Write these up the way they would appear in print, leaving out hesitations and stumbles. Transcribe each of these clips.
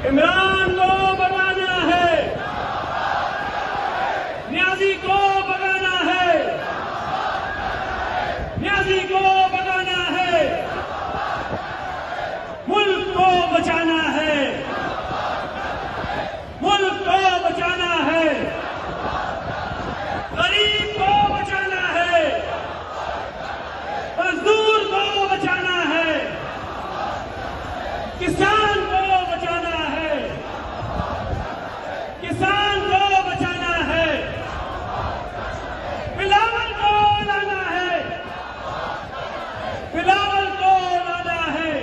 इमरान को भगाना है, न्याजी को भगाना है, न्याजी को भगाना है, मुल्क को बचाना है, मुल्क को बचाना है, गरीब को बचाना है, मजदूर को बचाना है, किसान को बचाना है, किसान को बचाना है, बिलावल को लाना है, बिलावल को लाना है।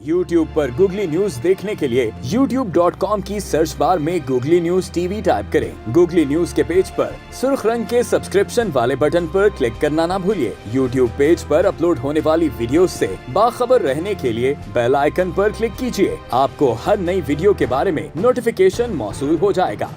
YouTube पर गूगली न्यूज देखने के लिए youtube.com की सर्च बार में गूगली न्यूज टीवी टाइप करें। गूगली न्यूज के पेज पर सुर्ख रंग के सब्सक्रिप्शन वाले बटन पर क्लिक करना ना भूलिए। YouTube पेज पर अपलोड होने वाली वीडियोस से बाखबर रहने के लिए बेल आइकन पर क्लिक कीजिए। आपको हर नई वीडियो के बारे में नोटिफिकेशन मौसूल हो जाएगा।